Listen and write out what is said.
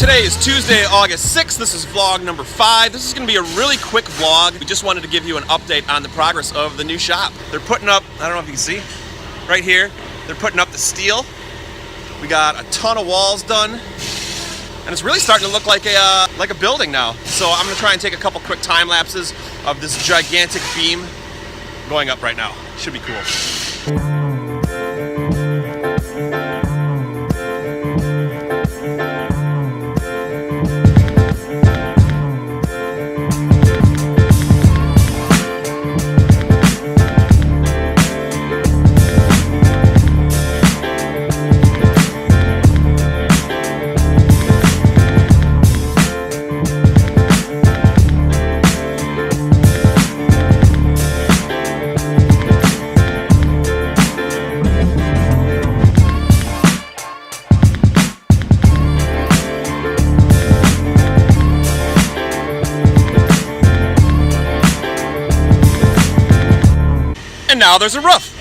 Today is Tuesday, August 6th. This is vlog number 5. This is going to be a really quick vlog. We just wanted to give you an update on the progress of the new shop. They're putting up, I don't know if you can see, right here, they're putting up the steel. We got a ton of walls done, and it's really starting to look like a building now. So I'm going to try and take a couple quick time lapses of this gigantic beam going up right now. Should be cool. And now there's a roof.